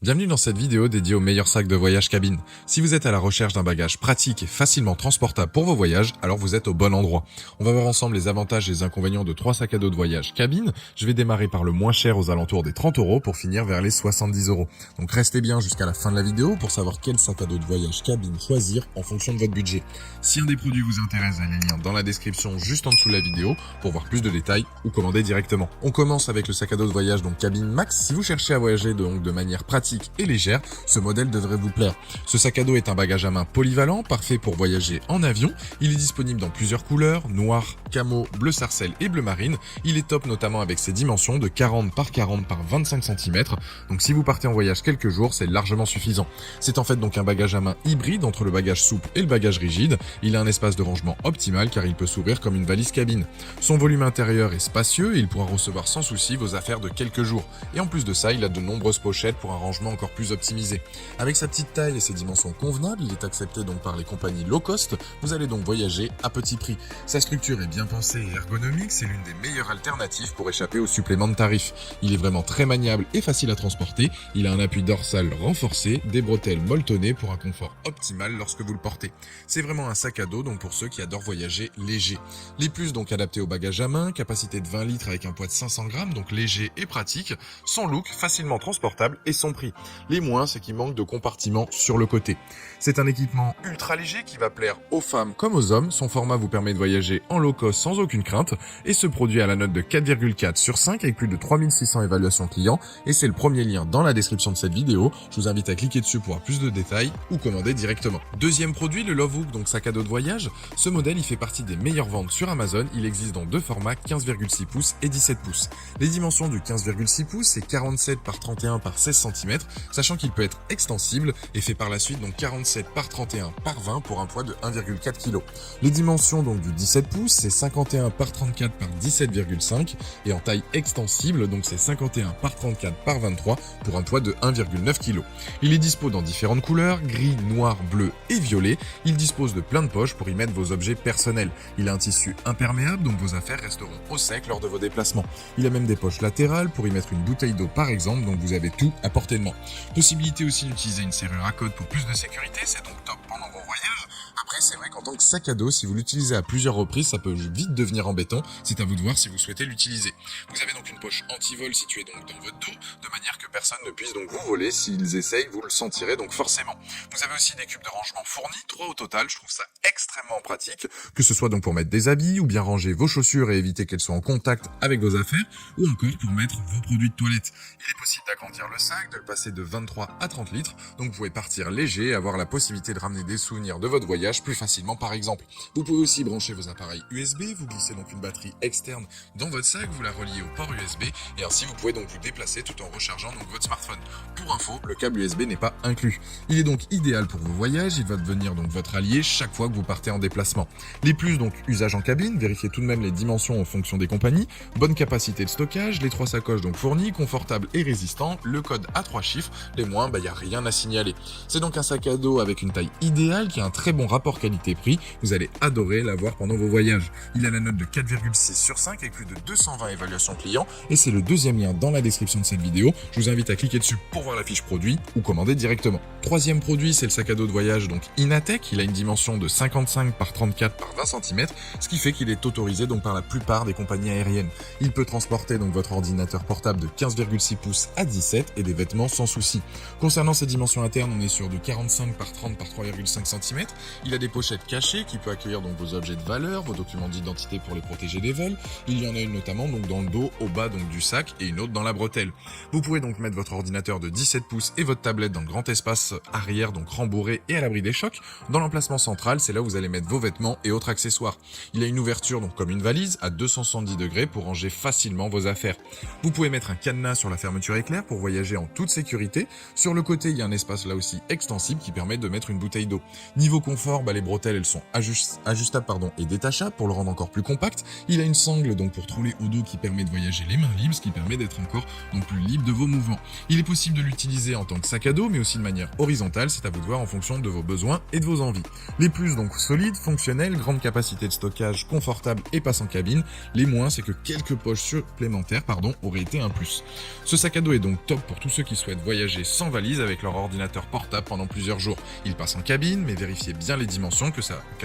Bienvenue dans cette vidéo dédiée aux meilleurs sacs de voyage cabine. Si vous êtes à la recherche d'un bagage pratique et facilement transportable pour vos voyages, alors vous êtes au bon endroit. On va voir ensemble les avantages et les inconvénients de 3 sacs à dos de voyage cabine. Je vais démarrer par le moins cher aux alentours des 30 € pour finir vers les 70 €. Donc restez bien jusqu'à la fin de la vidéo pour savoir quel sac à dos de voyage cabine choisir en fonction de votre budget. Si un des produits vous intéresse, il y a les liens dans la description juste en dessous de la vidéo pour voir plus de détails ou commander directement. On commence avec le sac à dos de voyage donc cabine max. Si vous cherchez à voyager de manière pratique et légère, ce modèle devrait vous plaire. Ce sac à dos est un bagage à main polyvalent, parfait pour voyager en avion. Il est disponible dans plusieurs couleurs, noir, camo, bleu sarcelle et bleu marine. Il est top notamment avec ses dimensions de 40 par 40 par 25 cm. Donc si vous partez en voyage quelques jours, c'est largement suffisant. C'est en fait donc un bagage à main hybride entre le bagage souple et le bagage rigide. Il a un espace de rangement optimal car il peut s'ouvrir comme une valise cabine. Son volume intérieur est spacieux et il pourra recevoir sans souci vos affaires de quelques jours. Et en plus de ça, il a de nombreuses pochettes pour un rangement encore plus optimisé. Avec sa petite taille et ses dimensions convenables, il est accepté donc par les compagnies low cost. Vous allez donc voyager à petit prix. Sa structure est bien pensée et ergonomique, c'est l'une des meilleures alternatives pour échapper aux suppléments de tarifs. Il est vraiment très maniable et facile à transporter. Il a un appui dorsal renforcé, des bretelles molletonnées pour un confort optimal lorsque vous le portez. C'est vraiment un sac à dos donc pour ceux qui adorent voyager léger. Les plus donc adaptés au bagage à main, capacité de 20 litres avec un poids de 500 grammes, donc léger et pratique, son look facilement transportable et son prix. Les moins, c'est qu'il manque de compartiments sur le côté. C'est un équipement ultra léger qui va plaire aux femmes comme aux hommes. Son format vous permet de voyager en low cost sans aucune crainte et ce produit a la note de 4,4 sur 5 avec plus de 3600 évaluations clients et c'est le premier lien dans la description de cette vidéo. Je vous invite à cliquer dessus pour avoir plus de détails ou commander directement. Deuxième produit, le Lovehook, donc sac à dos de voyage. Ce modèle, il fait partie des meilleures ventes sur Amazon. Il existe dans deux formats, 15,6 pouces et 17 pouces. Les dimensions du 15,6 pouces, c'est 47 par 31 par 16 cm, sachant qu'il peut être extensible et fait par la suite donc 47 par 31 par 20 pour un poids de 1,4 kg. Les dimensions donc du 17 pouces, c'est 51 par 34 par 17,5 et en taille extensible, donc c'est 51 par 34 par 23 pour un poids de 1,9 kg. Il est dispo dans différentes couleurs, gris, noir, bleu et violet. Il dispose de plein de poches pour y mettre vos objets personnels. Il a un tissu imperméable, donc vos affaires resteront au sec lors de vos déplacements. Il a même des poches latérales pour y mettre une bouteille d'eau par exemple, donc vous avez tout à portée de main. Possibilité aussi d'utiliser une serrure à code pour plus de sécurité, c'est donc top pendant vos voyages. Après, c'est vrai qu'en tant que sac à dos, si vous l'utilisez à plusieurs reprises, ça peut vite devenir embêtant. C'est à vous de voir si vous souhaitez l'utiliser. Vous avez donc une poche anti-vol située donc dans votre dos, de manière que personne ne puisse donc vous voler. S'ils essayent, vous le sentirez donc forcément. Vous avez aussi des cubes de rangement fournis, 3 au total. Je trouve ça extrêmement pratique, que ce soit donc pour mettre des habits ou bien ranger vos chaussures et éviter qu'elles soient en contact avec vos affaires, ou encore pour mettre vos produits de toilette. Il est possible d'agrandir le sac, de le passer de 23 à 30 litres, donc vous pouvez partir léger et avoir la possibilité de ramener des souvenirs de votre voyage plus facilement par exemple. Vous pouvez aussi brancher vos appareils USB, vous glissez donc une batterie externe dans votre sac, vous la reliez au port USB et ainsi vous pouvez donc vous déplacer tout en rechargeant donc votre smartphone. Pour info, le câble USB n'est pas inclus. Il est donc idéal pour vos voyages, il va devenir donc votre allié chaque fois que vous partez en déplacement. Les plus donc usage en cabine, vérifiez tout de même les dimensions en fonction des compagnies, bonne capacité de stockage, les 3 sacoches donc fournies, confortable et résistant, le code à 3 chiffres, les moins, y a rien à signaler. C'est donc un sac à dos avec une taille idéale qui a un très bon rapport qualité-prix, vous allez adorer l'avoir pendant vos voyages. Il a la note de 4,6 sur 5 avec plus de 220 évaluations clients et c'est le deuxième lien dans la description de cette vidéo. Je vous invite à cliquer dessus pour voir la fiche produit ou commander directement. Troisième produit, c'est le sac à dos de voyage donc Inatech. Il a une dimension de 55 par 34 par 20 cm, ce qui fait qu'il est autorisé donc par la plupart des compagnies aériennes. Il peut transporter donc votre ordinateur portable de 15,6 pouces à 17 et des vêtements sans souci. Concernant ses dimensions internes, on est sur du 45 par 30 par 3,5 cm. Il a des pochettes cachées qui peut accueillir donc vos objets de valeur, vos documents d'identité pour les protéger des vols. Il y en a une notamment donc dans le dos, au bas donc du sac et une autre dans la bretelle. Vous pourrez donc mettre votre ordinateur de 17 pouces et votre tablette dans le grand espace arrière donc rembourré et à l'abri des chocs. Dans l'emplacement central, c'est là où vous allez mettre vos vêtements et autres accessoires. Il a une ouverture donc comme une valise à 270 degrés pour ranger facilement vos affaires. Vous pouvez mettre un cadenas sur la fermeture éclair pour voyager en toute sécurité. Sur le côté, il y a un espace là aussi extensible qui permet de mettre une bouteille d'eau. Niveau confort, les bretelles elles sont ajustables et détachables pour le rendre encore plus compact. Il a une sangle donc pour trouler au dos qui permet de voyager les mains libres, ce qui permet d'être encore donc plus libre de vos mouvements. Il est possible de l'utiliser l'utiliser en tant que sac à dos, mais aussi de manière horizontale, c'est à vous de voir en fonction de vos besoins et de vos envies. Les plus donc solides, fonctionnels, grande capacité de stockage, confortable et passe en cabine. Les moins, c'est que quelques poches supplémentaires auraient été un plus. Ce sac à dos est donc top pour tous ceux qui souhaitent voyager sans valise avec leur ordinateur portable pendant plusieurs jours. Il passe en cabine, mais vérifiez bien les dimensions car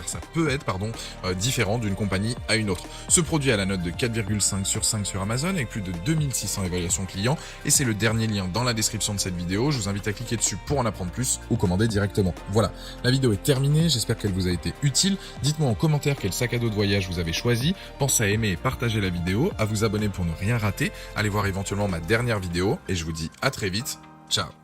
ça peut être différent d'une compagnie à une autre. Ce produit a la note de 4,5 sur 5 sur Amazon avec plus de 2600 évaluations clients et c'est le dernier lien dans la description de cette vidéo. Je vous invite à cliquer dessus pour en apprendre plus ou commander directement. Voilà, la vidéo est terminée, j'espère qu'elle vous a été utile. Dites-moi en commentaire quel sac à dos de voyage vous avez choisi. Pensez à aimer et partager la vidéo, à vous abonner pour ne rien rater. Allez voir éventuellement ma dernière vidéo et je vous dis à très vite. Ciao.